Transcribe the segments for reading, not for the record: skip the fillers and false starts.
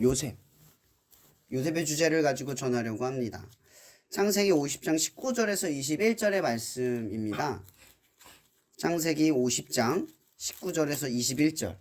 요셉의 주제를 가지고 전하려고 합니다. 창세기 50장 19절에서 21절의 말씀입니다. 창세기 50장 19절에서 21절.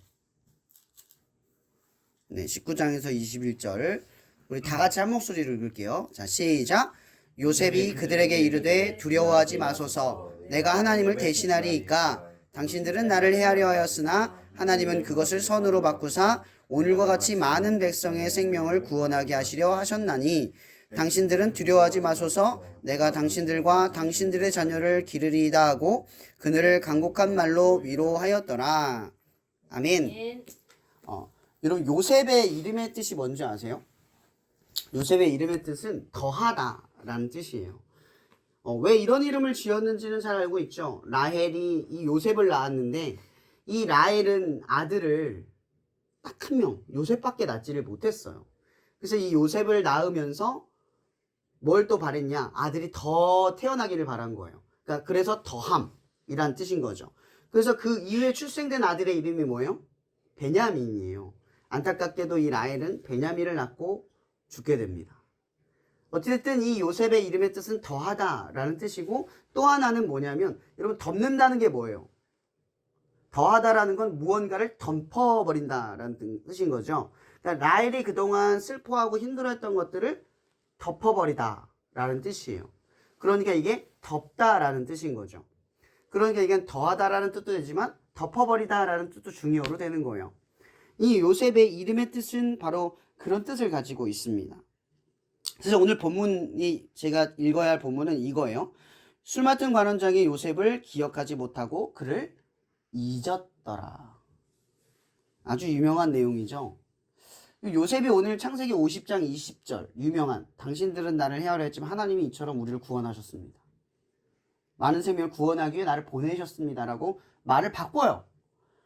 네, 19장에서 21절. 우리 다 같이 한 목소리로 읽을게요. 자, 시작. 요셉이 그들에게 이르되 두려워하지 마소서. 내가 하나님을 대신하리이까. 당신들은 나를 해하려 하였으나 하나님은 그것을 선으로 바꾸사 오늘과 같이 많은 백성의 생명을 구원하게 하시려 하셨나니 당신들은 두려워하지 마소서. 내가 당신들과 당신들의 자녀를 기르리이다 하고 그들을 간곡한 말로 위로하였더라. 아멘. 여러분, 요셉의 이름의 뜻이 뭔지 아세요? 요셉의 이름의 뜻은 더하다 라는 뜻이에요. 왜 이런 이름을 지었는지는 잘 알고 있죠. 라헬이 이 요셉을 낳았는데 이 라헬은 아들을 딱 한 명, 요셉밖에 낳지를 못했어요. 그래서 이 요셉을 낳으면서 뭘 또 바랬냐? 아들이 더 태어나기를 바란 거예요. 그러니까 그래서 더함이란 뜻인 거죠. 그래서 그 이후에 출생된 아들의 이름이 뭐예요? 베냐민이에요. 안타깝게도 이 라헬은 베냐민을 낳고 죽게 됩니다. 어찌됐든 이 요셉의 이름의 뜻은 더하다라는 뜻이고, 또 하나는 뭐냐면, 여러분, 덮는다는 게 뭐예요? 더하다라는 건 무언가를 덮어버린다라는 뜻인 거죠. 그러니까 라헬이 그동안 슬퍼하고 힘들어했던 것들을 덮어버리다라는 뜻이에요. 그러니까 이게 덮다라는 뜻인 거죠. 그러니까 이게 더하다라는 뜻도 되지만 덮어버리다라는 뜻도 중요로 되는 거예요. 이 요셉의 이름의 뜻은 바로 그런 뜻을 가지고 있습니다. 그래서 오늘 본문이, 제가 읽어야 할 본문은 이거예요. 술 맡은 관원장이 요셉을 기억하지 못하고 그를 잊었더라. 아주 유명한 내용이죠. 요셉이 오늘 창세기 50장 20절 유명한 당신들은 나를 해하려 했지만 하나님이 이처럼 우리를 구원하셨습니다. 많은 생명을 구원하기 위해 나를 보내셨습니다 라고 말을 바꿔요.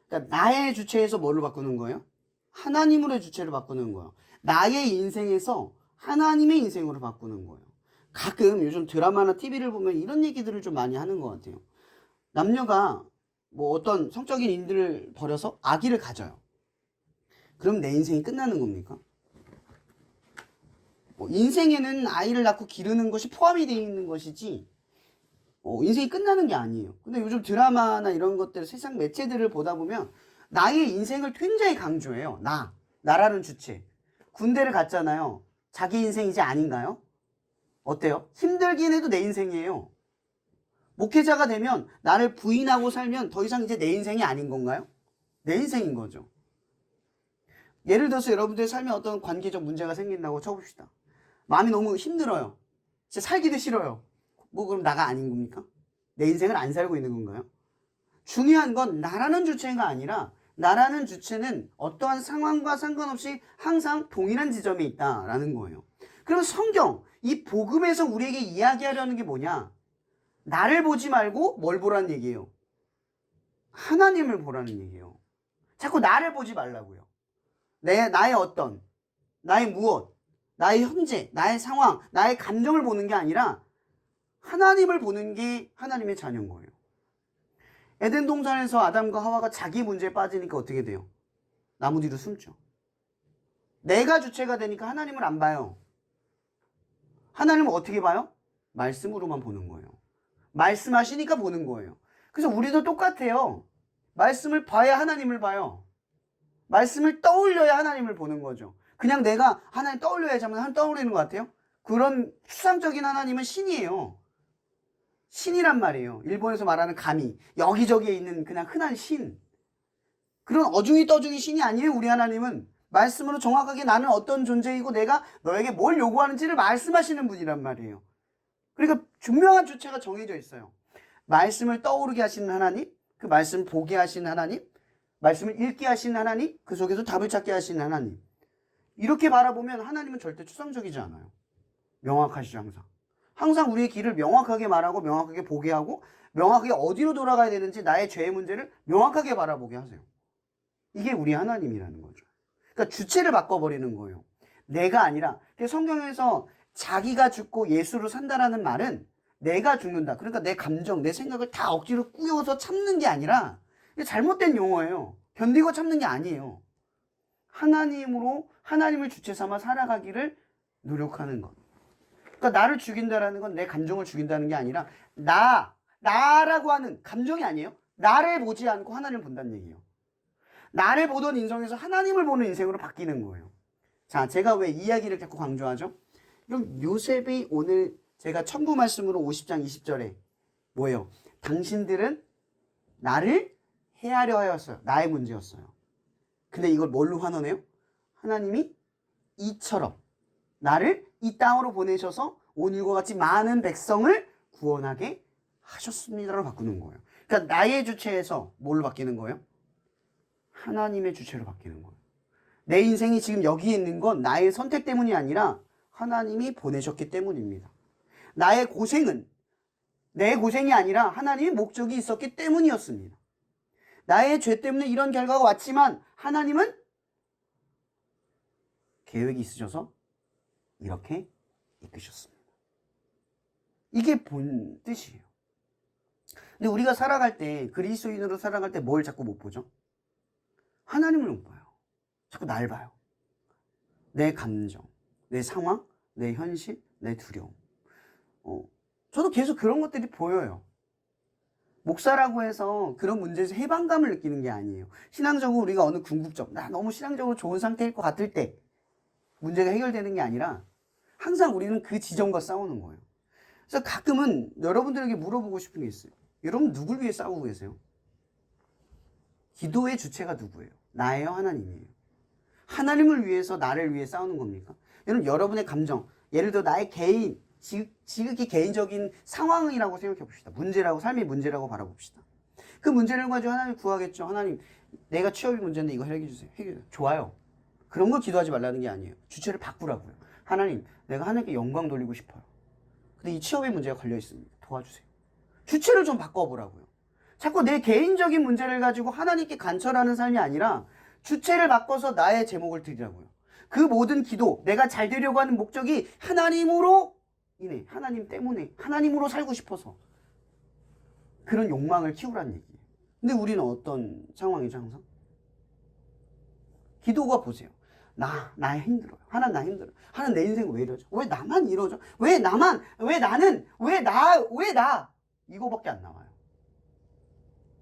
그러니까 나의 주체에서 뭐를 바꾸는 거예요? 하나님으로의 주체를 바꾸는 거예요. 나의 인생에서 하나님의 인생으로 바꾸는 거예요. 가끔 요즘 드라마나 TV를 보면 이런 얘기들을 좀 많이 하는 것 같아요. 남녀가 뭐 어떤 성적인 일들을 벌여서 아기를 가져요. 그럼 내 인생이 끝나는 겁니까? 인생에는 아이를 낳고 기르는 것이 포함이 되어 있는 것이지 인생이 끝나는 게 아니에요. 근데 요즘 드라마나 이런 것들, 세상 매체들을 보다 보면 나의 인생을 굉장히 강조해요. 나라는 주체. 군대를 갔잖아요. 자기 인생 이제 아닌가요? 어때요? 힘들긴 해도 내 인생이에요. 목회자가 되면 나를 부인하고 살면 더 이상 이제 내 인생이 아닌 건가요? 내 인생인 거죠. 예를 들어서 여러분들의 삶에 어떤 관계적 문제가 생긴다고 쳐봅시다. 마음이 너무 힘들어요. 진짜 살기도 싫어요. 그럼 나가 아닌 겁니까? 내 인생을 안 살고 있는 건가요? 중요한 건 나라는 주체가 아니라 나라는 주체는 어떠한 상황과 상관없이 항상 동일한 지점에 있다라는 거예요. 그럼 성경, 이 복음에서 우리에게 이야기하려는 게 뭐냐? 나를 보지 말고 뭘 보라는 얘기예요? 하나님을 보라는 얘기예요. 자꾸 나를 보지 말라고요. 나의 어떤, 나의 무엇, 나의 현재, 나의 상황, 나의 감정을 보는 게 아니라 하나님을 보는 게 하나님의 자녀인 거예요. 에덴 동산에서 아담과 하와가 자기 문제에 빠지니까 어떻게 돼요? 나무 뒤로 숨죠. 내가 주체가 되니까 하나님을 안 봐요. 하나님을 어떻게 봐요? 말씀으로만 보는 거예요. 말씀하시니까 보는 거예요. 그래서 우리도 똑같아요. 말씀을 봐야 하나님을 봐요. 말씀을 떠올려야 하나님을 보는 거죠. 그냥 내가 하나님 떠올려야지 하면 하나님 떠올리는 것 같아요? 그런 추상적인 하나님은 신이에요. 신이란 말이에요. 일본에서 말하는 가미. 여기저기에 있는 그냥 흔한 신. 그런 어중이 떠중이 신이 아니에요. 우리 하나님은 말씀으로 정확하게 나는 어떤 존재이고 내가 너에게 뭘 요구하는지를 말씀하시는 분이란 말이에요. 그러니까 분명한 주체가 정해져 있어요. 말씀을 떠오르게 하시는 하나님, 그 말씀을 보게 하시는 하나님, 말씀을 읽게 하시는 하나님, 그 속에서 답을 찾게 하시는 하나님. 이렇게 바라보면 하나님은 절대 추상적이지 않아요. 명확하시죠, 항상. 항상 우리의 길을 명확하게 말하고 명확하게 보게 하고 명확하게 어디로 돌아가야 되는지 나의 죄의 문제를 명확하게 바라보게 하세요. 이게 우리 하나님이라는 거죠. 그러니까 주체를 바꿔버리는 거예요. 내가 아니라. 성경에서 자기가 죽고 예수로 산다라는 말은 내가 죽는다. 그러니까 내 감정, 내 생각을 다 억지로 꾸겨서 참는 게 아니라 이게 잘못된 용어예요. 견디고 참는 게 아니에요. 하나님을 주체 삼아 살아가기를 노력하는 것. 그러니까 나를 죽인다라는 건 내 감정을 죽인다는 게 아니라 나라고 하는 감정이 아니에요. 나를 보지 않고 하나님을 본다는 얘기예요. 나를 보던 인생에서 하나님을 보는 인생으로 바뀌는 거예요. 자, 제가 왜 이야기를 자꾸 강조하죠? 그럼 요셉이 오늘 제가 첨부 말씀으로 50장 20절에 뭐예요? 당신들은 나를 해하려 하였어요. 나의 문제였어요. 근데 이걸 뭘로 환원해요? 하나님이 이처럼 나를 이 땅으로 보내셔서 오늘과 같이 많은 백성을 구원하게 하셨습니다로 바꾸는 거예요. 그러니까 나의 주체에서 뭘로 바뀌는 거예요? 하나님의 주체로 바뀌는 거예요. 내 인생이 지금 여기에 있는 건 나의 선택 때문이 아니라 하나님이 보내셨기 때문입니다. 나의 고생은 내 고생이 아니라 하나님의 목적이 있었기 때문이었습니다. 나의 죄 때문에 이런 결과가 왔지만 하나님은 계획이 있으셔서 이렇게 이끄셨습니다. 이게 본 뜻이에요. 근데 우리가 살아갈 때, 그리스도인으로 살아갈 때 뭘 자꾸 못 보죠? 하나님을 못 봐요. 자꾸 날 봐요. 내 감정, 내 상황, 내 현실, 내 두려움. 저도 계속 그런 것들이 보여요. 목사라고 해서 그런 문제에서 해방감을 느끼는 게 아니에요. 신앙적으로 우리가 어느 궁극적, 나 너무 신앙적으로 좋은 상태일 것 같을 때 문제가 해결되는 게 아니라 항상 우리는 그 지점과 싸우는 거예요. 그래서 가끔은 여러분들에게 물어보고 싶은 게 있어요. 여러분 누굴 위해 싸우고 계세요? 기도의 주체가 누구예요? 나예요? 하나님이에요? 하나님을 위해서 나를 위해 싸우는 겁니까? 여러분의 감정, 예를 들어 나의 개인, 지극히 개인적인 상황이라고 생각해 봅시다. 문제라고, 삶의 문제라고 바라봅시다. 그 문제를 가지고 하나님 구하겠죠. 하나님, 내가 취업이 문제인데 이거 해결해 주세요. 좋아요. 그런 거 기도하지 말라는 게 아니에요. 주체를 바꾸라고요. 하나님, 내가 하나님께 영광 돌리고 싶어요. 근데 이 취업의 문제가 걸려 있습니다. 도와주세요. 주체를 좀 바꿔보라고요. 자꾸 내 개인적인 문제를 가지고 하나님께 간철하는 삶이 아니라 주체를 바꿔서 나의 제목을 드리라고요. 그 모든 기도, 내가 잘 되려고 하는 목적이 하나님으로 인해, 하나님 때문에, 하나님으로 살고 싶어서 그런 욕망을 키우라는 얘기예요. 근데 우리는 어떤 상황이죠, 항상? 기도가 보세요. 나 힘들어요. 하나님 나 힘들어요. 하나님 내 인생 왜 이러죠? 왜 나만 이러죠? 왜 나만? 왜 나는? 왜 나? 이거밖에 안 나와요.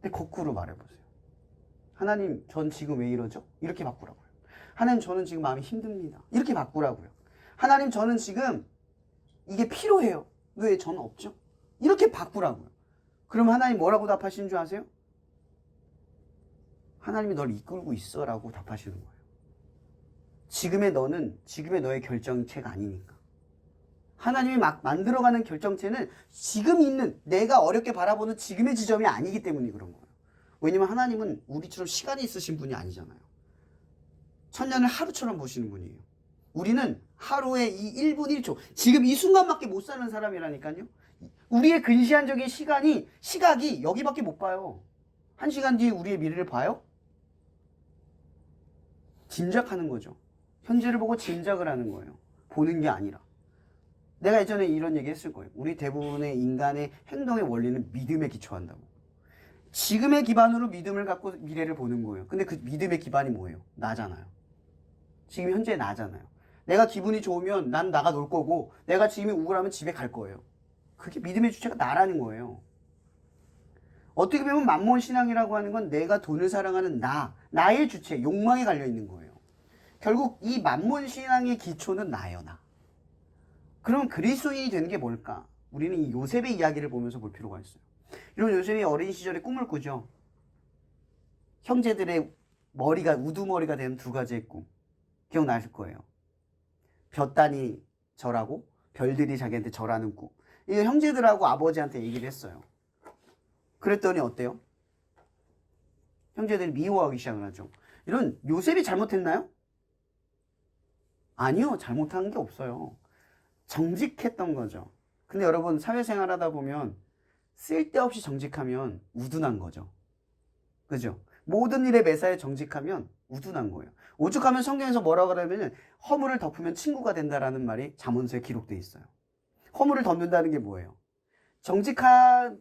근데 거꾸로 말해보세요. 하나님, 전 지금 왜 이러죠? 이렇게 바꾸라고요. 하나님, 저는 지금 마음이 힘듭니다. 이렇게 바꾸라고요. 하나님, 저는 지금 이게 필요해요. 왜 저는 없죠? 이렇게 바꾸라고요. 그럼 하나님 뭐라고 답하시는 줄 아세요? 하나님이 널 이끌고 있어라고 답하시는 거예요. 지금의 너는 지금의 너의 결정체가 아니니까. 하나님이 막 만들어가는 결정체는 지금 있는 내가 어렵게 바라보는 지금의 지점이 아니기 때문에 그런 거예요. 왜냐면 하나님은 우리처럼 시간이 있으신 분이 아니잖아요. 천년을 하루처럼 보시는 분이에요. 우리는 하루에 이 1분 1초 지금 이 순간밖에 못 사는 사람이라니까요. 우리의 근시안적인 시각이 여기밖에 못 봐요. 1시간 뒤에 우리의 미래를 봐요? 짐작하는 거죠. 현재를 보고 짐작을 하는 거예요. 보는 게 아니라. 내가 예전에 이런 얘기 했을 거예요. 우리 대부분의 인간의 행동의 원리는 믿음에 기초한다고. 지금의 기반으로 믿음을 갖고 미래를 보는 거예요. 근데 그 믿음의 기반이 뭐예요? 나잖아요. 지금 현재 나잖아요. 내가 기분이 좋으면 난 나가 놀 거고 내가 지금이 우울하면 집에 갈 거예요. 그게 믿음의 주체가 나라는 거예요. 어떻게 보면 만몬신앙이라고 하는 건 내가 돈을 사랑하는 나의 주체, 욕망에 갈려 있는 거예요. 결국 이 만몬신앙의 기초는 나예요, 나. 그럼 그리스도인이 되는 게 뭘까? 우리는 이 요셉의 이야기를 보면서 볼 필요가 있어요. 이런 요셉이 어린 시절에 꿈을 꾸죠. 형제들의 머리가 우두머리가 되는 두 가지의 꿈. 기억나실 거예요. 볕단이 절하고 별들이 자기한테 절하는 꿈. 이 형제들하고 아버지한테 얘기를 했어요. 그랬더니 어때요? 형제들이 미워하기 시작을 하죠. 이런 요셉이 잘못했나요? 아니요. 잘못한 게 없어요. 정직했던 거죠. 근데 여러분 사회생활 하다 보면 쓸데없이 정직하면 우둔한 거죠. 그죠? 모든 일에 매사에 정직하면 우둔한 거예요. 오죽하면 성경에서 뭐라고 그러면 허물을 덮으면 친구가 된다라는 말이 잠언서에 기록되어 있어요. 허물을 덮는다는 게 뭐예요?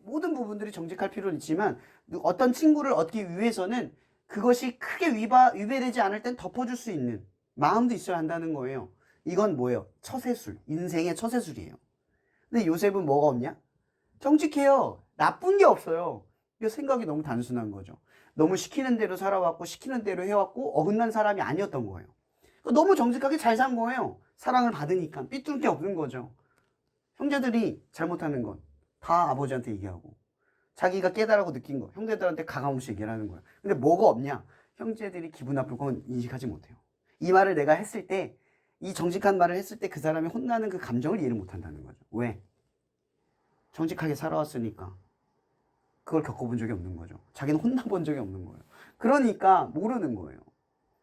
모든 부분들이 정직할 필요는 있지만 어떤 친구를 얻기 위해서는 그것이 크게 위배되지 않을 땐 덮어줄 수 있는 마음도 있어야 한다는 거예요. 이건 뭐예요? 처세술, 인생의 처세술이에요. 근데 요셉은 뭐가 없냐? 정직해요. 나쁜 게 없어요. 이 생각이 너무 단순한 거죠. 너무 시키는 대로 살아왔고 시키는 대로 해왔고 어긋난 사람이 아니었던 거예요. 너무 정직하게 잘 산 거예요. 사랑을 받으니까 삐뚤 게 없는 거죠. 형제들이 잘못하는 건 다 아버지한테 얘기하고 자기가 깨달라고 느낀 거 형제들한테 가감없이 얘기를 하는 거예요. 근데 뭐가 없냐? 형제들이 기분 나쁠 건 인식하지 못해요. 이 말을 내가 했을 때, 이 정직한 말을 했을 때 그 사람이 혼나는 그 감정을 이해를 못한다는 거죠. 왜? 정직하게 살아왔으니까 그걸 겪어본 적이 없는 거죠. 자기는 혼나본 적이 없는 거예요. 그러니까 모르는 거예요.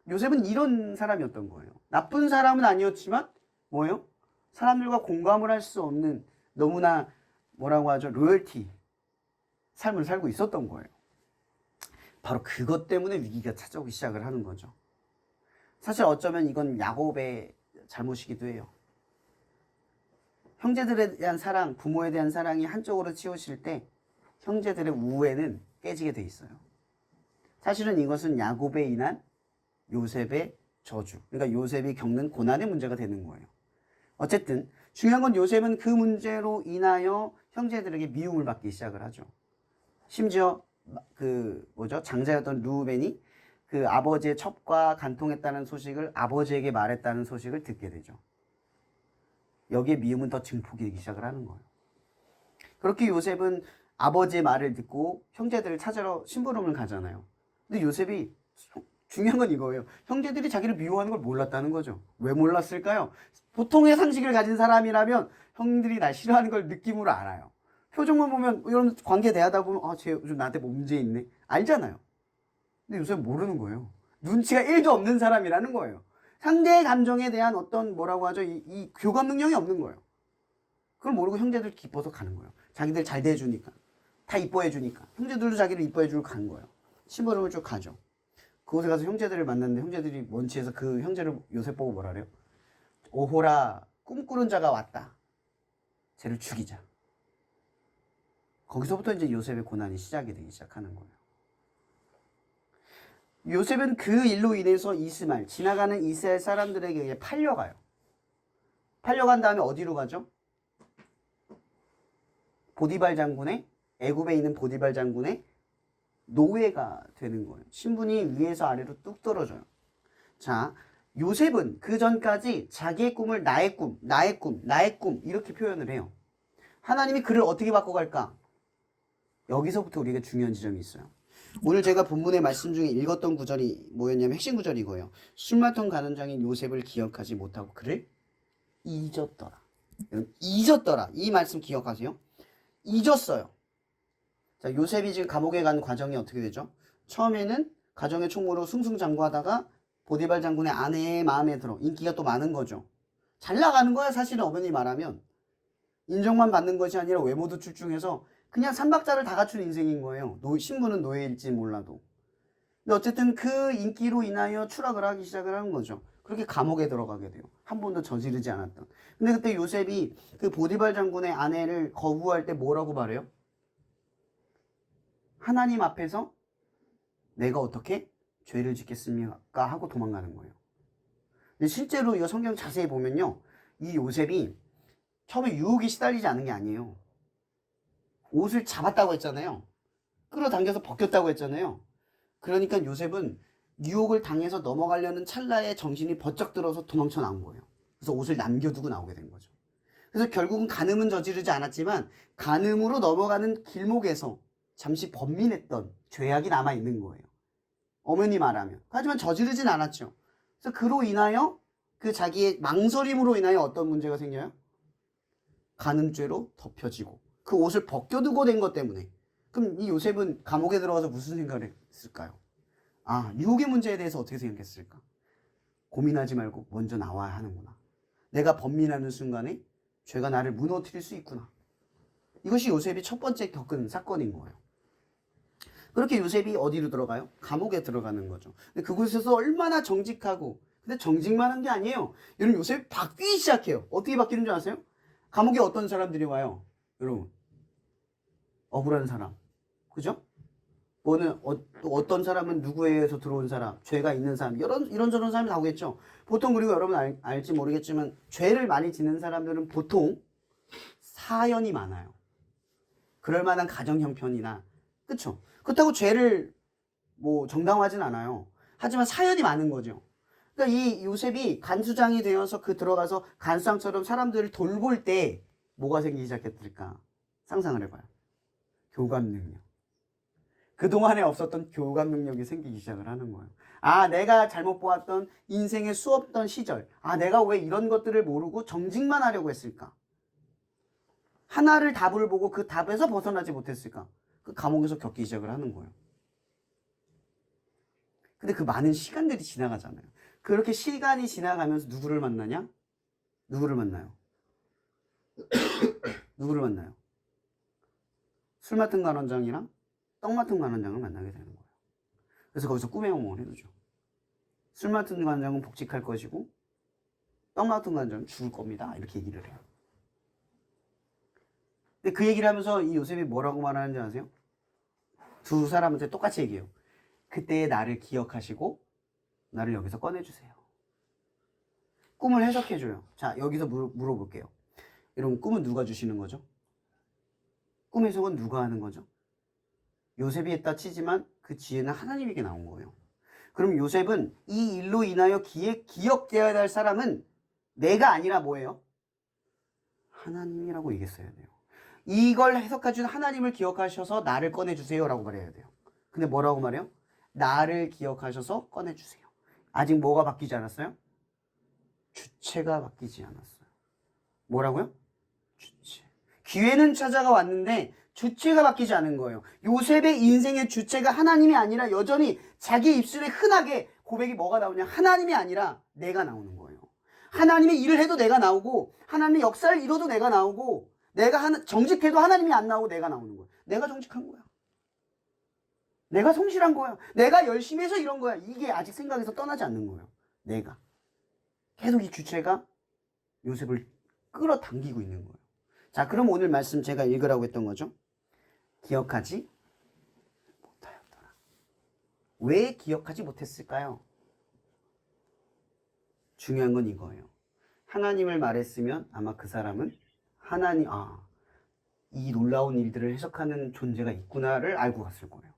요셉은 이런 사람이었던 거예요. 나쁜 사람은 아니었지만 뭐예요? 사람들과 공감을 할 수 없는 너무나 뭐라고 하죠? 로열티 삶을 살고 있었던 거예요. 바로 그것 때문에 위기가 찾아오기 시작을 하는 거죠. 사실 어쩌면 이건 야곱의 잘못이기도 해요. 형제들에 대한 사랑, 부모에 대한 사랑이 한쪽으로 치우칠 때 형제들의 우애는 깨지게 돼 있어요. 사실은 이것은 야곱에 인한 요셉의 저주, 그러니까 요셉이 겪는 고난의 문제가 되는 거예요. 어쨌든 중요한 건 요셉은 그 문제로 인하여 형제들에게 미움을 받기 시작을 하죠. 심지어 장자였던 루벤이 그 아버지의 첩과 간통했다는 소식을 아버지에게 말했다는 소식을 듣게 되죠. 여기에 미움은 더 증폭이 되기 시작을 하는 거예요. 그렇게 요셉은 아버지의 말을 듣고 형제들을 찾으러 심부름을 가잖아요. 근데 요셉이 중요한 건 이거예요. 형제들이 자기를 미워하는 걸 몰랐다는 거죠. 왜 몰랐을까요? 보통의 상식을 가진 사람이라면 형들이 날 싫어하는 걸 느낌으로 알아요. 표정만 보면 이런 관계 대하다 보면 쟤 요즘 나한테 뭐 문제 있네. 알잖아요. 근데 요셉은 모르는 거예요. 눈치가 1도 없는 사람이라는 거예요. 상대의 감정에 대한 어떤 뭐라고 하죠? 이 교감 능력이 없는 거예요. 그걸 모르고 형제들 기뻐서 가는 거예요. 자기들 잘 대해주니까. 다 이뻐해 주니까. 형제들도 자기를 이뻐해 주고 가는 거예요. 심부름을 쭉 가죠. 그곳에 가서 형제들을 만났는데 형제들이 원치에서 그 형제를 요셉 보고 뭐라 그래요? 오호라 꿈꾸는 자가 왔다. 쟤를 죽이자. 거기서부터 이제 요셉의 고난이 시작이 되기 시작하는 거예요. 요셉은 그 일로 인해서 이스마엘, 지나가는 이스라엘 사람들에게 의해 팔려가요. 팔려간 다음에 어디로 가죠? 보디발 장군의, 애굽에 있는 보디발 장군의 노예가 되는 거예요. 신분이 위에서 아래로 뚝 떨어져요. 자, 요셉은 그 전까지 자기의 꿈을 나의 꿈, 나의 꿈, 나의 꿈 이렇게 표현을 해요. 하나님이 그를 어떻게 바꿔갈까? 여기서부터 우리가 중요한 지점이 있어요. 오늘 제가 본문의 말씀 중에 읽었던 구절이 뭐였냐면 핵심 구절이 이거예요. 술마통 가는 장인 요셉을 기억하지 못하고 그를 잊었더라. 잊었더라. 이 말씀 기억하세요? 잊었어요. 자, 요셉이 지금 감옥에 간 과정이 어떻게 되죠? 처음에는 가정의 총무로 승승장구하다가 보디발 장군의 아내의 마음에 들어 인기가 또 많은 거죠. 잘 나가는 거야 사실은. 어머니 말하면 인정만 받는 것이 아니라 외모도 출중해서 그냥 삼박자를 다 갖춘 인생인 거예요. 신분은 노예일지 몰라도. 근데 어쨌든 그 인기로 인하여 추락을 하기 시작을 하는 거죠. 그렇게 감옥에 들어가게 돼요. 한 번도 저지르지 않았던. 근데 그때 요셉이 그 보디발 장군의 아내를 거부할 때 뭐라고 말해요? 하나님 앞에서 내가 어떻게 죄를 짓겠습니까? 하고 도망가는 거예요. 근데 실제로 이거 성경 자세히 보면요. 이 요셉이 처음에 유혹에 시달리지 않은 게 아니에요. 옷을 잡았다고 했잖아요. 끌어당겨서 벗겼다고 했잖아요. 그러니까 요셉은 유혹을 당해서 넘어가려는 찰나에 정신이 번쩍 들어서 도망쳐 나온 거예요. 그래서 옷을 남겨두고 나오게 된 거죠. 그래서 결국은 간음은 저지르지 않았지만 간음으로 넘어가는 길목에서 잠시 번민했던 죄악이 남아있는 거예요. 어머니 말하면. 하지만 저지르진 않았죠. 그래서 그로 인하여 그 자기의 망설임으로 인하여 어떤 문제가 생겨요? 간음죄로 덮여지고 그 옷을 벗겨두고 된 것 때문에. 그럼 이 요셉은 감옥에 들어가서 무슨 생각을 했을까요? 유혹의 문제에 대해서 어떻게 생각했을까? 고민하지 말고 먼저 나와야 하는구나. 내가 번민하는 순간에 죄가 나를 무너뜨릴 수 있구나. 이것이 요셉이 첫 번째 겪은 사건인 거예요. 그렇게 요셉이 어디로 들어가요? 감옥에 들어가는 거죠. 근데 그곳에서 얼마나 정직하고, 근데 정직만 한 게 아니에요. 여러분, 요셉이 바뀌기 시작해요. 어떻게 바뀌는 줄 아세요? 감옥에 어떤 사람들이 와요? 여러분, 억울한 사람. 그죠? 뭐는 또 어떤 사람은 누구에 의해서 들어온 사람, 죄가 있는 사람, 이런저런 사람이 나오겠죠. 보통 그리고 여러분 알지 모르겠지만 죄를 많이 짓는 사람들은 보통 사연이 많아요. 그럴 만한 가정 형편이나 그쵸? 그렇다고 죄를 뭐 정당화하진 않아요. 하지만 사연이 많은 거죠. 그러니까 이 요셉이 간수장이 되어서 들어가서 간수장처럼 사람들을 돌볼 때 뭐가 생기기 시작했을까? 상상을 해봐요. 교감 능력. 그동안에 없었던 교감 능력이 생기기 시작을 하는 거예요. 아, 내가 잘못 보았던 인생의 수없던 시절. 아, 내가 왜 이런 것들을 모르고 정직만 하려고 했을까? 하나를 답을 보고 그 답에서 벗어나지 못했을까? 그 감옥에서 겪기 시작을 하는 거예요. 근데 그 많은 시간들이 지나가잖아요. 그렇게 시간이 지나가면서 누구를 만나냐? 누구를 만나요? 누구를 만나요? 술 맡은 간원장이랑 떡 맡은 간원장을 만나게 되는 거예요. 그래서 거기서 꿈의 영웅을 해두죠. 술 맡은 간원장은 복직할 것이고 떡 맡은 간원장은 죽을 겁니다. 이렇게 얘기를 해요. 근데 그 얘기를 하면서 이 요셉이 뭐라고 말하는지 아세요? 두 사람한테 똑같이 얘기해요. 그때의 나를 기억하시고 나를 여기서 꺼내주세요. 꿈을 해석해줘요. 자, 여기서 물어볼게요. 여러분, 꿈은 누가 주시는 거죠? 꿈 해석은 누가 하는 거죠? 요셉이 했다 치지만 그 지혜는 하나님에게 나온 거예요. 그럼 요셉은 이 일로 인하여 기억되어야 할 사람은 내가 아니라 뭐예요? 하나님이라고 얘기했어야 돼요. 이걸 해석해준 하나님을 기억하셔서 나를 꺼내주세요 라고 말해야 돼요. 근데 뭐라고 말해요? 나를 기억하셔서 꺼내주세요. 아직 뭐가 바뀌지 않았어요? 주체가 바뀌지 않았어요. 뭐라고요? 주체. 기회는 찾아가 왔는데 주체가 바뀌지 않은 거예요. 요셉의 인생의 주체가 하나님이 아니라 여전히 자기 입술에 흔하게 고백이 뭐가 나오냐? 하나님이 아니라 내가 나오는 거예요. 하나님의 일을 해도 내가 나오고 하나님의 역사를 이뤄도 내가 나오고 내가 정직해도 하나님이 안 나오고 내가 나오는 거예요. 내가 정직한 거야. 내가 성실한 거야. 내가 열심히 해서 이런 거야. 이게 아직 생각에서 떠나지 않는 거예요. 내가. 계속 이 주체가 요셉을 끌어당기고 있는 거예요. 자, 그럼 오늘 말씀 제가 읽으라고 했던 거죠. 기억하지 못하였더라. 왜 기억하지 못했을까요? 중요한 건 이거예요. 하나님을 말했으면 아마 그 사람은 이 놀라운 일들을 해석하는 존재가 있구나를 알고 갔을 거예요.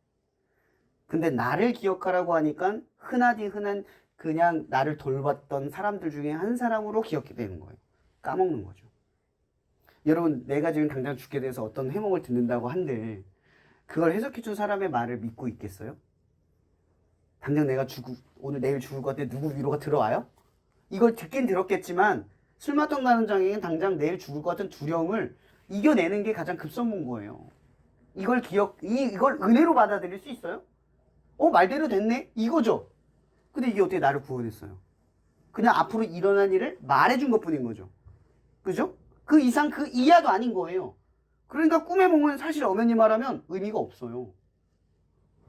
근데 나를 기억하라고 하니까 흔한 그냥 나를 돌봤던 사람들 중에 한 사람으로 기억이 되는 거예요. 까먹는 거죠. 여러분, 내가 지금 당장 죽게 돼서 어떤 해몽을 듣는다고 한들 그걸 해석해준 사람의 말을 믿고 있겠어요? 당장 내가 오늘 내일 죽을 것 같아 누구 위로가 들어와요? 이걸 듣긴 들었겠지만 술 맡던 간원장에겐 당장 내일 죽을 것 같은 두려움을 이겨내는 게 가장 급선무인 거예요. 이걸 은혜로 받아들일 수 있어요? 말대로 됐네? 이거죠. 근데 이게 어떻게 나를 구원했어요? 그냥 앞으로 일어난 일을 말해준 것 뿐인 거죠. 그죠? 그 이상 그 이하도 아닌 거예요. 그러니까 꿈의夢은 사실 엄연히 말하면 의미가 없어요.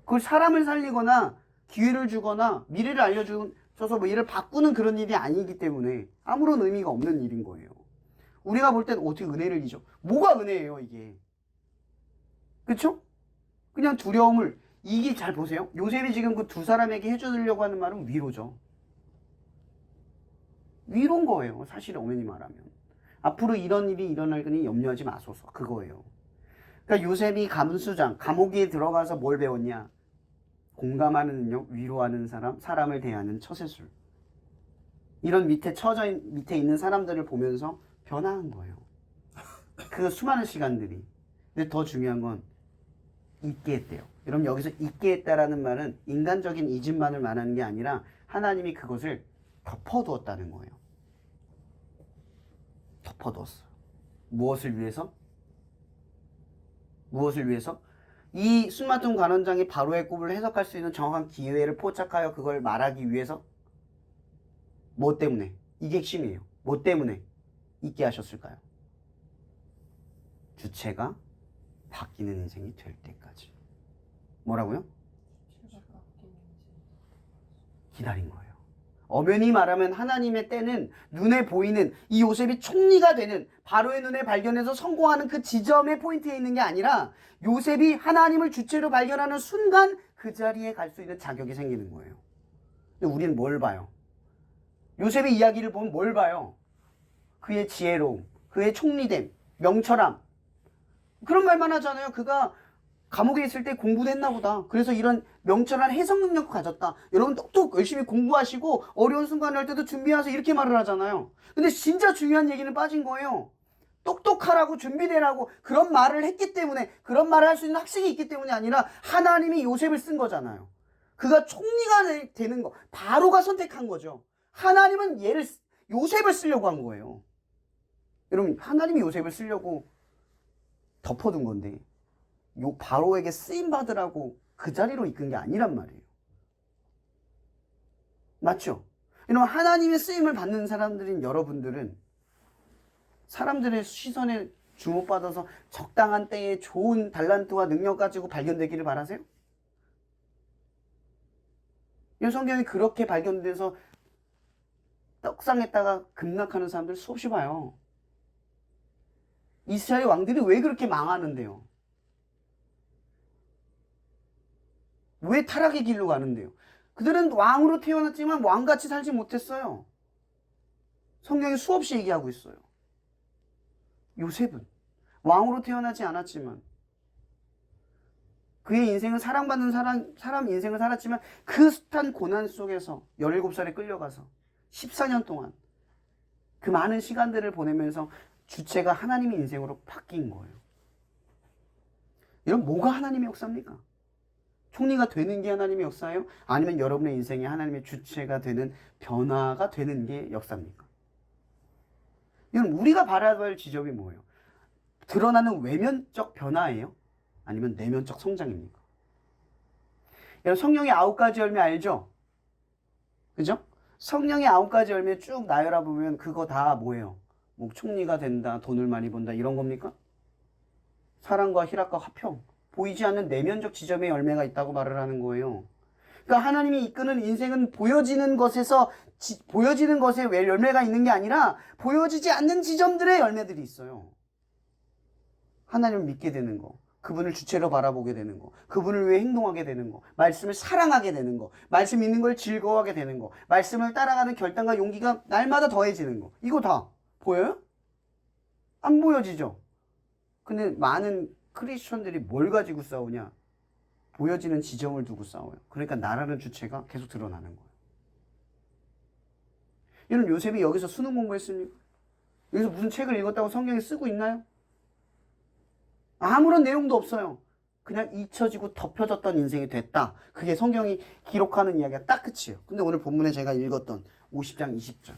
그걸 사람을 살리거나 기회를 주거나 미래를 알려줘서 뭐 일을 바꾸는 그런 일이 아니기 때문에 아무런 의미가 없는 일인 거예요. 우리가 볼 때는 어떻게 은혜를 잊어? 뭐가 은혜예요 이게? 그쵸? 그냥 두려움을 이게 잘 보세요. 요셉이 지금 그 두 사람에게 해주려고 하는 말은 위로죠. 위로인 거예요. 사실 엄연히 말하면. 앞으로 이런 일이 일어날 거니 염려하지 마소서. 그거예요. 그러니까 요셉이 간수장, 감옥에 들어가서 뭘 배웠냐? 공감하는 능력, 위로하는 사람, 사람을 대하는 처세술. 이런 밑에 있는 사람들을 보면서 변화한 거예요. 그 수많은 시간들이. 근데 더 중요한 건 있게 했대요. 여러분, 여기서 있게 했다라는 말은 인간적인 이즘만을 말하는 게 아니라 하나님이 그것을 덮어두었다는 거예요. 덮어두었어요. 무엇을 위해서? 무엇을 위해서? 이 숨막힌 관원장이 바로의 꿈을 해석할 수 있는 정확한 기회를 포착하여 그걸 말하기 위해서 뭐 때문에? 이게 핵심이에요. 뭐 때문에 있게 하셨을까요? 주체가 바뀌는 인생이 될 때까지. 뭐라고요? 기다린 거예요. 엄연히 말하면 하나님의 때는 눈에 보이는 이 요셉이 총리가 되는 바로의 눈에 발견해서 성공하는 그 지점의 포인트에 있는 게 아니라 요셉이 하나님을 주체로 발견하는 순간 그 자리에 갈 수 있는 자격이 생기는 거예요. 근데 우리는 뭘 봐요? 요셉의 이야기를 보면 뭘 봐요? 그의 지혜로움, 그의 총리됨, 명철함. 그런 말만 하잖아요. 그가 감옥에 있을 때 공부도 했나 보다. 그래서 이런 명철한 해석 능력을 가졌다. 여러분 똑똑 열심히 공부하시고 어려운 순간을 할 때도 준비하세요. 이렇게 말을 하잖아요. 근데 진짜 중요한 얘기는 빠진 거예요. 똑똑하라고 준비되라고 그런 말을 했기 때문에, 그런 말을 할 수 있는 학식이 있기 때문이 아니라 하나님이 요셉을 쓴 거잖아요. 그가 총리가 되는 거, 바로가 선택한 거죠. 하나님은 요셉을 쓰려고 한 거예요. 여러분, 하나님이 요셉을 쓰려고 덮어둔 건데 바로에게 쓰임 받으라고 그 자리로 이끈 게 아니란 말이에요. 맞죠? 여러분, 하나님의 쓰임을 받는 사람들인 여러분들은 사람들의 시선에 주목받아서 적당한 때에 좋은 달란트와 능력 가지고 발견되기를 바라세요? 이 성경이 그렇게 발견돼서 떡상했다가 급락하는 사람들 수없이 봐요. 이스라엘 왕들이 왜 그렇게 망하는데요? 왜 타락의 길로 가는데요? 그들은 왕으로 태어났지만 왕같이 살지 못했어요. 성경이 수없이 얘기하고 있어요. 요셉은 왕으로 태어나지 않았지만 그의 인생은 사랑받는 사람 인생을 살았지만 그 숱한 고난 속에서 17살에 끌려가서 14년 동안 그 많은 시간들을 보내면서 주체가 하나님의 인생으로 바뀐 거예요. 이런 뭐가 하나님의 역사입니까? 총리가 되는 게 하나님의 역사예요? 아니면 여러분의 인생에 하나님의 주체가 되는 변화가 되는 게 역사입니까? 이건 우리가 바라볼 지점이 뭐예요? 드러나는 외면적 변화예요? 아니면 내면적 성장입니까? 여러분, 성령의 9가지 열매 알죠? 그죠? 성령의 9가지 열매 쭉 나열해 보면 그거 다 뭐예요? 뭐 총리가 된다, 돈을 많이 번다 이런 겁니까? 사랑과 희락과 화평, 보이지 않는 내면적 지점의 열매가 있다고 말을 하는 거예요. 그러니까 하나님이 이끄는 인생은 보여지는 것에 왜 열매가 있는 게 아니라 보여지지 않는 지점들의 열매들이 있어요. 하나님을 믿게 되는 거, 그분을 주체로 바라보게 되는 거, 그분을 위해 행동하게 되는 거, 말씀을 사랑하게 되는 거, 말씀 있는 걸 즐거워하게 되는 거, 말씀을 따라가는 결단과 용기가 날마다 더해지는 거. 이거 다 보여요? 안 보여지죠? 근데 많은 크리스천들이 뭘 가지고 싸우냐? 보여지는 지점을 두고 싸워요. 그러니까 나라는 주체가 계속 드러나는 거예요. 여러분, 요셉이 여기서 수능 공부했습니까? 여기서 무슨 책을 읽었다고 성경에 쓰고 있나요? 아무런 내용도 없어요. 그냥 잊혀지고 덮여졌던 인생이 됐다. 그게 성경이 기록하는 이야기가 딱 끝이에요. 근데 오늘 본문에 제가 읽었던 50장 20절.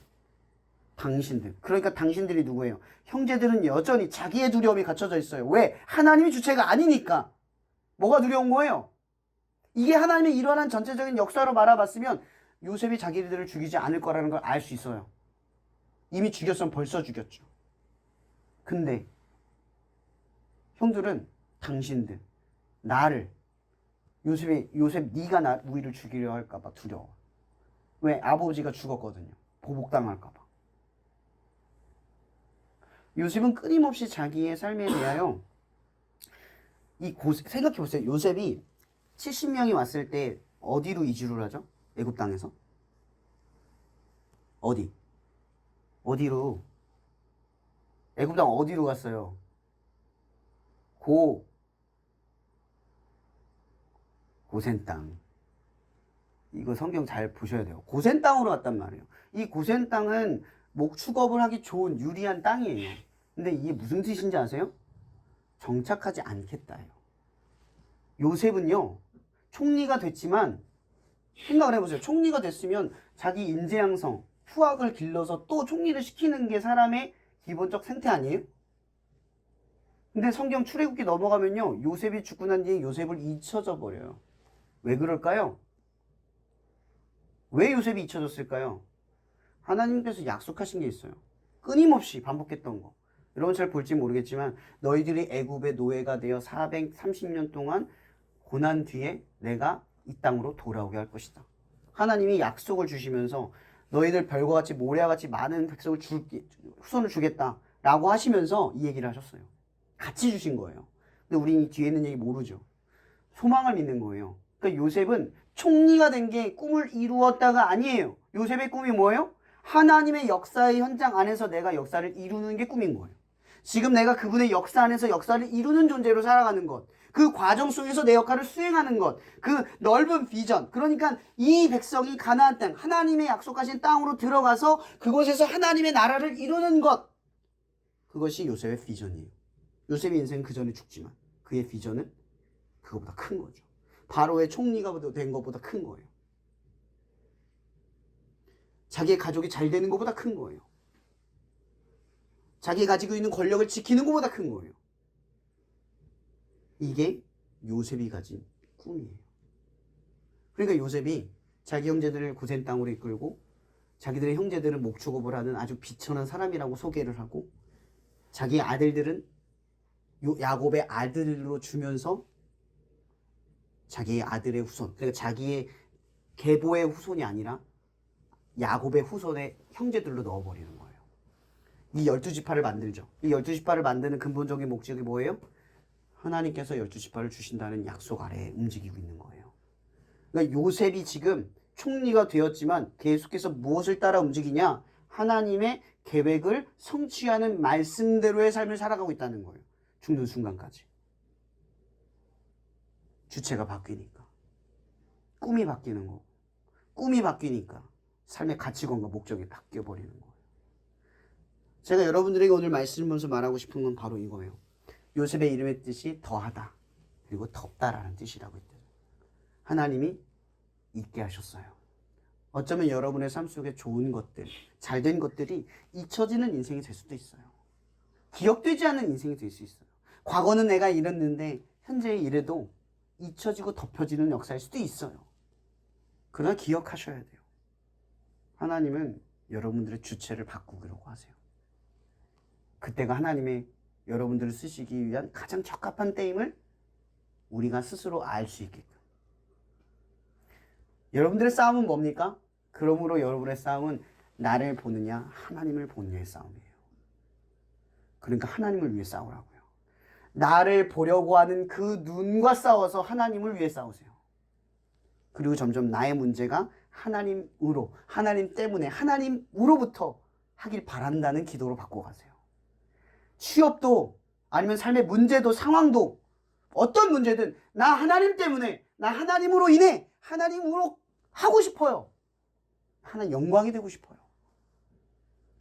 당신들. 그러니까 당신들이 누구예요? 형제들은 여전히 자기의 두려움이 갖춰져 있어요. 왜? 하나님이 주체가 아니니까. 뭐가 두려운 거예요? 이게 하나님의 일어난 전체적인 역사로 바라봤으면 요셉이 자기들을 죽이지 않을 거라는 걸 알 수 있어요. 이미 죽였으면 벌써 죽였죠. 근데 형들은 당신들, 나를, 요셉 네가 우리를 죽이려 할까 봐 두려워. 왜? 아버지가 죽었거든요. 보복당할까 봐. 요셉은 끊임없이 자기의 삶에 대하여 생각해 보세요. 요셉이 70명이 왔을 때 어디로 이주를 하죠? 애굽 땅에서? 어디로? 애굽 땅 어디로 갔어요? 고센 땅. 이거 성경 잘 보셔야 돼요. 고센 땅으로 갔단 말이에요. 이 고센 땅은 목축업을 하기 좋은 유리한 땅이에요. 근데 이게 무슨 뜻인지 아세요? 정착하지 않겠다예요. 요셉은요, 총리가 됐지만 생각을 해보세요. 총리가 됐으면 자기 인재 양성, 후학을 길러서 또 총리를 시키는 게 사람의 기본적 생태 아니에요? 근데 성경 출애굽기 넘어가면요, 요셉이 죽고 난 뒤에 요셉을 잊혀져 버려요. 왜 그럴까요? 왜 요셉이 잊혀졌을까요? 하나님께서 약속하신 게 있어요. 끊임없이 반복했던 거. 여러분 잘 볼지 모르겠지만 너희들이 애굽의 노예가 되어 430년 동안 고난 뒤에 내가 이 땅으로 돌아오게 할 것이다. 하나님이 약속을 주시면서 너희들 별과 같이 모래와 같이 많은 백성을 후손을 주겠다라고 하시면서 이 얘기를 하셨어요. 같이 주신 거예요. 근데 우리는 뒤에 있는 얘기 모르죠. 소망을 믿는 거예요. 그러니까 요셉은 총리가 된 게 꿈을 이루었다가 아니에요. 요셉의 꿈이 뭐예요? 하나님의 역사의 현장 안에서 내가 역사를 이루는 게 꿈인 거예요. 지금 내가 그분의 역사 안에서 역사를 이루는 존재로 살아가는 것, 그 과정 속에서 내 역할을 수행하는 것, 그 넓은 비전, 그러니까 이 백성이 가나안 땅, 하나님의 약속하신 땅으로 들어가서 그곳에서 하나님의 나라를 이루는 것, 그것이 요셉의 비전이에요. 요셉의 인생은 그 전에 죽지만 그의 비전은 그것보다 큰 거죠. 바로의 총리가 된 것보다 큰 거예요. 자기의 가족이 잘 되는 것보다 큰 거예요. 자기가 가지고 있는 권력을 지키는 것보다 큰 거예요. 이게 요셉이 가진 꿈이에요. 그러니까 요셉이 자기 형제들을 고센 땅으로 이끌고 자기들의 형제들은 목축업을 하는 아주 비천한 사람이라고 소개를 하고 자기 아들들은 야곱의 아들로 주면서 자기의 아들의 후손, 그러니까 자기의 계보의 후손이 아니라 야곱의 후손의 형제들로 넣어버리는 거예요. 이 12지파를 만들죠. 이 12지파를 만드는 근본적인 목적이 뭐예요? 하나님께서 12지파를 주신다는 약속 아래에 움직이고 있는 거예요. 그러니까 요셉이 지금 총리가 되었지만 계속해서 무엇을 따라 움직이냐? 하나님의 계획을 성취하는 말씀대로의 삶을 살아가고 있다는 거예요. 죽는 순간까지. 주체가 바뀌니까. 꿈이 바뀌는 거고. 꿈이 바뀌니까 삶의 가치관과 목적이 바뀌어버리는 거예요. 제가 여러분들에게 오늘 말씀을 말하고 싶은 건 바로 이거예요. 요셉의 이름의 뜻이 더하다, 그리고 덥다라는 뜻이라고 했대요. 하나님이 있게 하셨어요. 어쩌면 여러분의 삶 속에 좋은 것들, 잘된 것들이 잊혀지는 인생이 될 수도 있어요. 기억되지 않는 인생이 될 수 있어요. 과거는 내가 이랬는데 현재 이래도 잊혀지고 덮여지는 역사일 수도 있어요. 그러나 기억하셔야 돼요. 하나님은 여러분들의 주체를 바꾸기로 하세요. 그때가 하나님의 여러분들을 쓰시기 위한 가장 적합한 때임을 우리가 스스로 알 수 있게끔. 여러분들의 싸움은 뭡니까? 그러므로 여러분의 싸움은 나를 보느냐 하나님을 보느냐의 싸움이에요. 그러니까 하나님을 위해 싸우라고요. 나를 보려고 하는 그 눈과 싸워서 하나님을 위해 싸우세요. 그리고 점점 나의 문제가 하나님으로, 하나님 때문에, 하나님으로부터 하길 바란다는 기도로 바꿔가세요. 취업도 아니면 삶의 문제도 상황도 어떤 문제든 나 하나님 때문에, 나 하나님으로 인해 하나님으로 하고 싶어요. 하나님 영광이 되고 싶어요.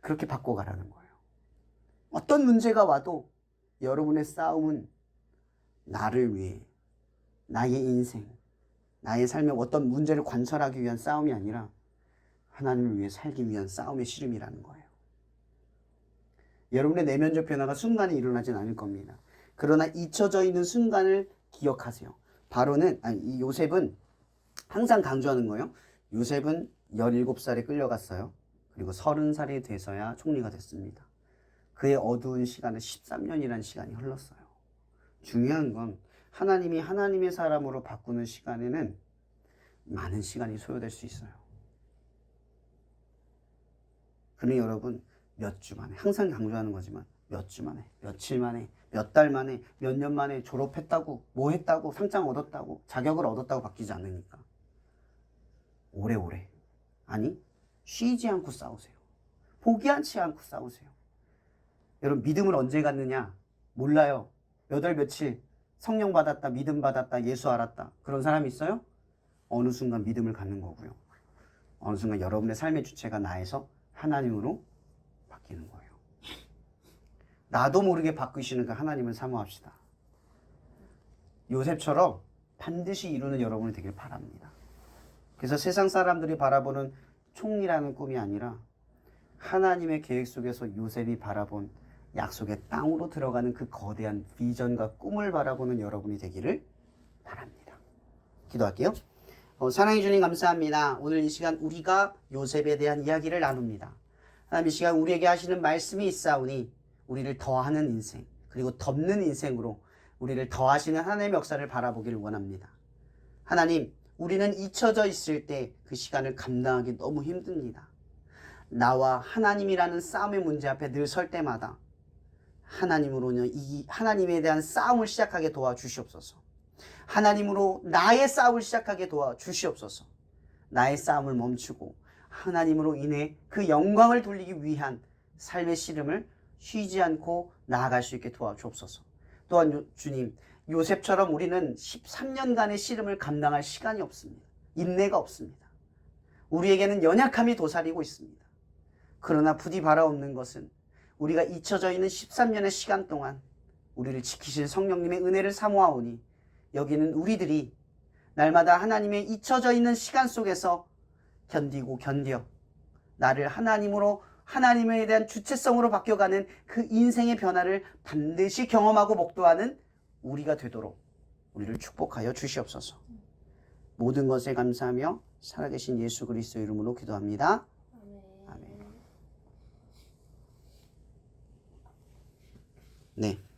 그렇게 바꿔가라는 거예요. 어떤 문제가 와도 여러분의 싸움은 나를 위해, 나의 인생, 나의 삶의 어떤 문제를 관철하기 위한 싸움이 아니라 하나님을 위해 살기 위한 싸움의 씨름이라는 거예요. 여러분의 내면적 변화가 순간에 일어나진 않을 겁니다. 그러나 잊혀져 있는 순간을 기억하세요. 이 요셉은 항상 강조하는 거예요. 요셉은 17살에 끌려갔어요. 그리고 30살이 돼서야 총리가 됐습니다. 그의 어두운 시간은 13년이라는 시간이 흘렀어요. 중요한 건 하나님이 하나님의 사람으로 바꾸는 시간에는 많은 시간이 소요될 수 있어요. 그러니 여러분 몇 주 만에, 항상 강조하는 거지만 몇 주 만에, 며칠 만에, 몇 달 만에, 몇 년 만에 졸업했다고, 뭐 했다고, 상장 얻었다고, 자격을 얻었다고 바뀌지 않으니까 오래오래, 아니 쉬지 않고 싸우세요. 포기하지 않고 싸우세요. 여러분 믿음을 언제 갖느냐? 몰라요. 몇 월 며칠 성령 받았다, 믿음 받았다, 예수 알았다, 그런 사람이 있어요? 어느 순간 믿음을 갖는 거고요. 어느 순간 여러분의 삶의 주체가 나에서 하나님으로 바뀌는 거예요. 나도 모르게 바꾸시는 그 하나님을 사모합시다. 요셉처럼 반드시 이루는 여러분이 되길 바랍니다. 그래서 세상 사람들이 바라보는 총리라는 꿈이 아니라 하나님의 계획 속에서 요셉이 바라본 약속의 땅으로 들어가는 그 거대한 비전과 꿈을 바라보는 여러분이 되기를 바랍니다. 기도할게요. 사랑해 주님 감사합니다. 오늘 이 시간 우리가 요셉에 대한 이야기를 나눕니다. 하나님 이 시간 우리에게 하시는 말씀이 있사오니 우리를 더하는 인생, 그리고 덮는 인생으로 우리를 더하시는 하나님의 역사를 바라보기를 원합니다. 하나님, 우리는 잊혀져 있을 때 그 시간을 감당하기 너무 힘듭니다. 나와 하나님이라는 싸움의 문제 앞에 늘 설 때마다 하나님으로는 이 하나님에 대한 싸움을 시작하게 도와주시옵소서. 하나님으로 나의 싸움을 시작하게 도와주시옵소서. 나의 싸움을 멈추고 하나님으로 인해 그 영광을 돌리기 위한 삶의 씨름을 쉬지 않고 나아갈 수 있게 도와주옵소서. 또한 주님, 요셉처럼 우리는 13년간의 씨름을 감당할 시간이 없습니다. 인내가 없습니다. 우리에게는 연약함이 도사리고 있습니다. 그러나 부디 바라옵는 것은 우리가 잊혀져 있는 13년의 시간 동안 우리를 지키실 성령님의 은혜를 사모하오니 여기는 우리들이 날마다 하나님의 잊혀져 있는 시간 속에서 견디고 견뎌 나를 하나님으로 하나님에 대한 주체성으로 바뀌어가는 그 인생의 변화를 반드시 경험하고 목도하는 우리가 되도록 우리를 축복하여 주시옵소서. 모든 것에 감사하며 살아계신 예수 그리스도 이름으로 기도합니다. 아멘. 네.